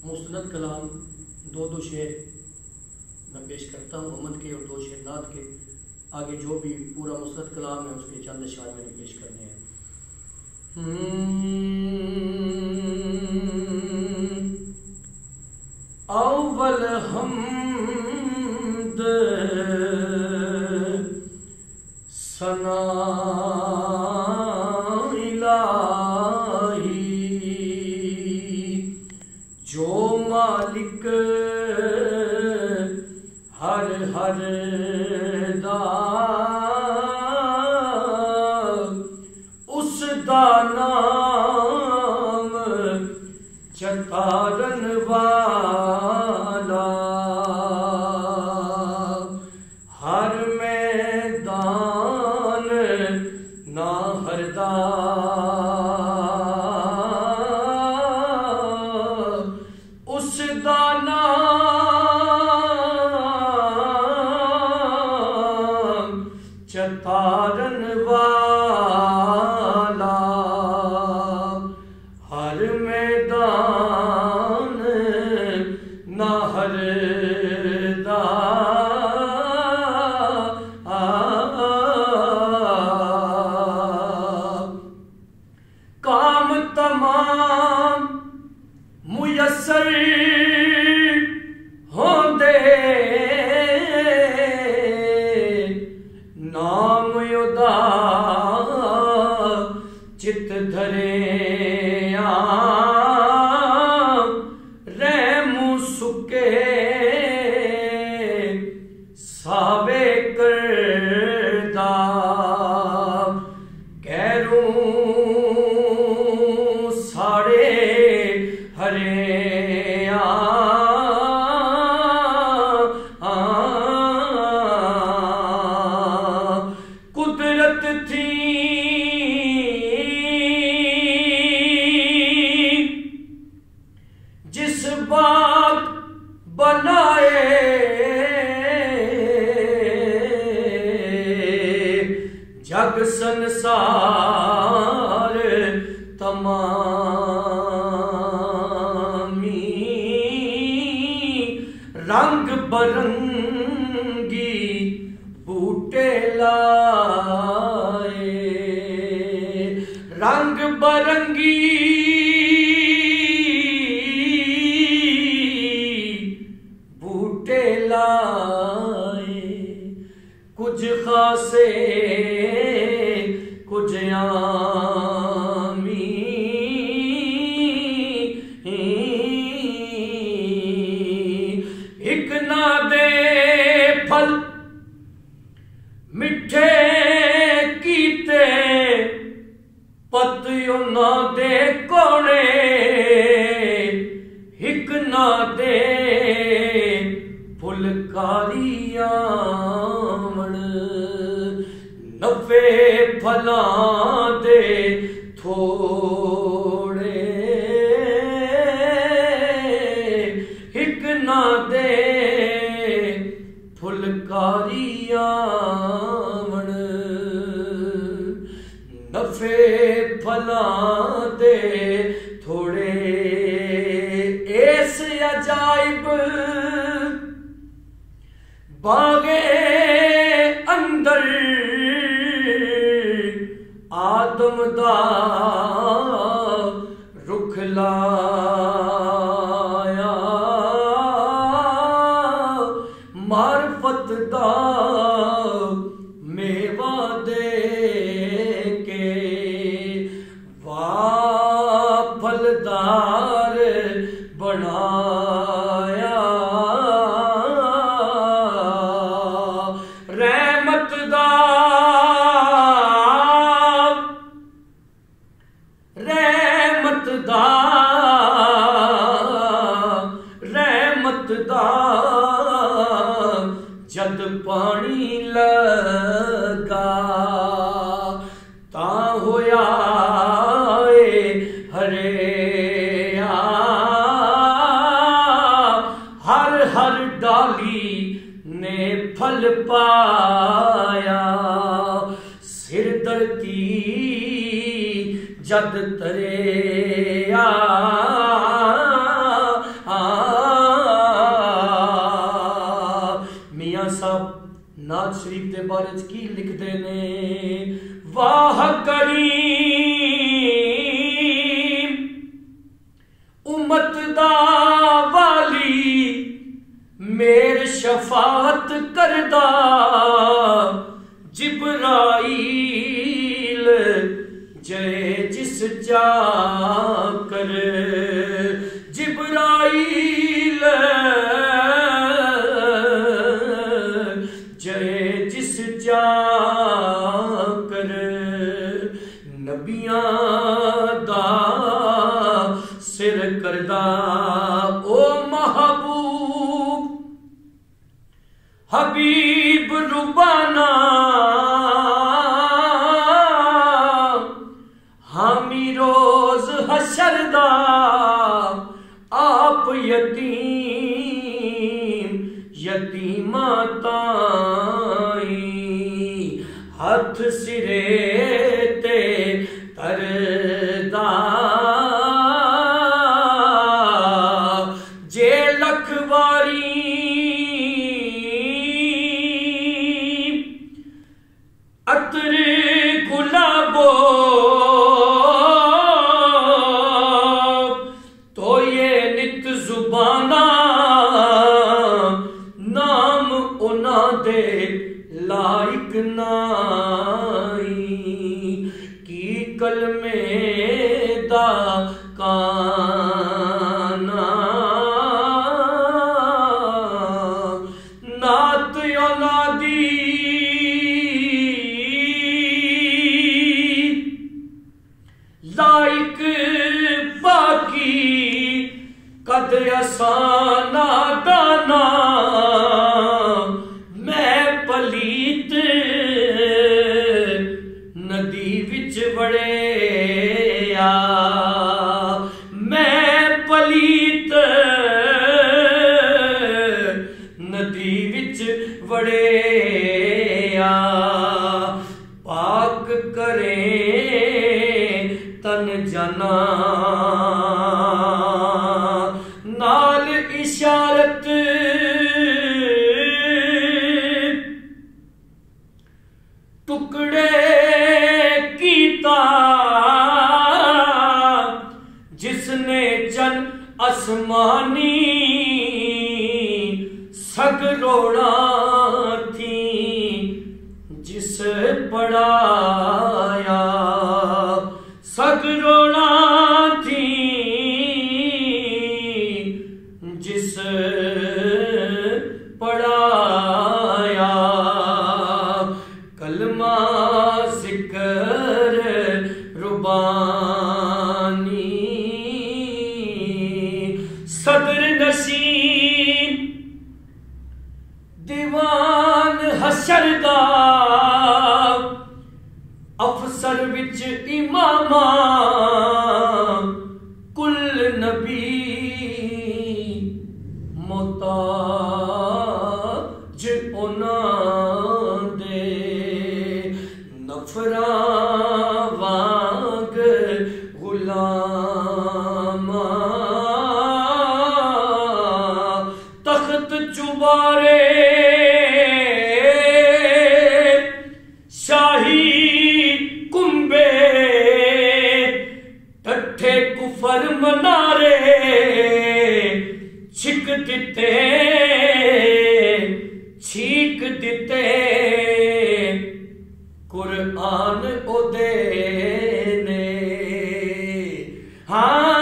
मुस्तनद कलाम दो दो शेर मैं पेश करता हूँ अमद के और दो शेर नात के। आगे जो भी पूरा मुस्तनद कलाम है उसके चंद अशआर मैंने पेश करने हैं। अव्वल हम्द सना इलाही जो मालिक हर हर दा उस दा नाम चतारन वाला हर मैदान ना हरदा उस दा नाम चतारन वाला हर मैदान ना हरदा काम तमाम मुयस्सर होंदे नाम उदा चित धरे रहमु सुके सावे करदा गैरूं साड़े हरे कुदरत थी जिस बात बनाए जग संसार तमामी रंग बरंगी बूटे लाए रंग बरंगी बूटे लाए कुछ खासे कुछ आमी एक ना दे फल मिठे कीते पतियों ना दे कोने एक ना दे फुलकारियां नफे फला दे थोड़े एक ना दे फुलकारियां नफे फला दे थोड़े ऐस अजाइब बागे अंदर आदम दा रुख लाया मार्फत दा मेवा दे के वाह फलदार बनाया रहमत दा रहमत दा जद पानी लगा ता होया हरे हर हर डाली ने फल पाया सिर धरती जद तरे शरीफ के बारे की लिखते ने, वाह करीम उम्मत दा वाली मेर शफात करदा, जिब्राईल जय जिस जा कर, जिब्राईल जय जिस जा कर, नबियां दा सिर करदा ओ महबूब, हबीब रुबाना हामी रोज हशर दा, आप यतीम यतीमा ताई, हथ सिरे ते तरदा, जे लखवारी अतर गुलाबो तो ये नित जुबाना, नाम उना दे लाइक नाई, की कलमे दा काना, नात औलादी लाइक बाकी, कद असाना दाना, मैं पलीत नदी विच वड़िया, मैं पलीत नदी विच वड़िया, पाक करे तन जना, नाल इशारत टुकड़े कीता, जिसने चन आसमानी सगरोड़ा थी, जिस पढ़ाया सगरोड़ा थी, जिस पढ़ाया, कलमा जिक्र रुबानी, सदर नशीन दीवान हशरदा, अफसर विच इमामा, कुल नबी मोताज उना दे, नफरा वांग गुलामा, तख्त चुबारे शाही कुंबे, टट्ठे कुफर मनारे छिक दिते, छीक दिते, कुरान ओदे ने, हाँ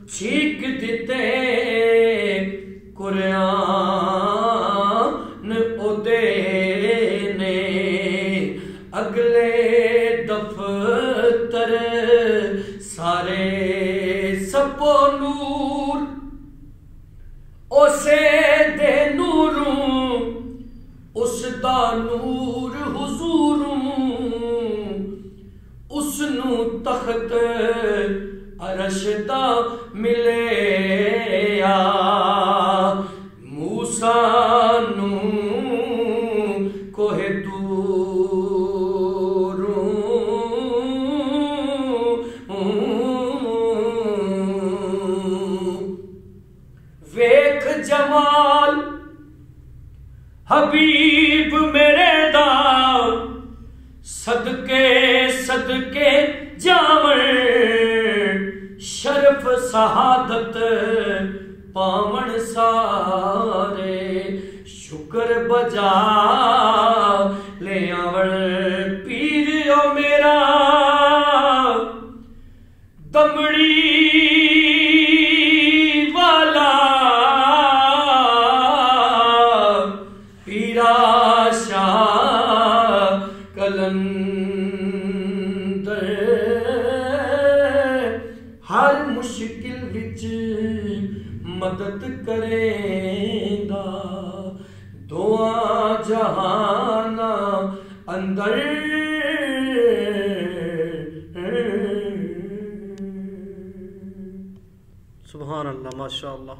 छीक दिते, कुरान ओदे ने, अगले दफ्तर सारे सपो नूर, उसे दे नूरों उसदा नूर हुजूरों, उसनू तख्त अरशदा मिलेया, मूसा नू कोहे वेख जमाल हबीब मेरे दा सदके सदके जावण शरफ शहादत पावण सारे शुक्र बजा ले आवण पीर ओ मेरा दमड़ी वाला पीरा शाह कलंदर हर मुश्किल विच मदद करेंदा दुआ जहाना अंदर सुभान अल्लाह माशा अल्लाह।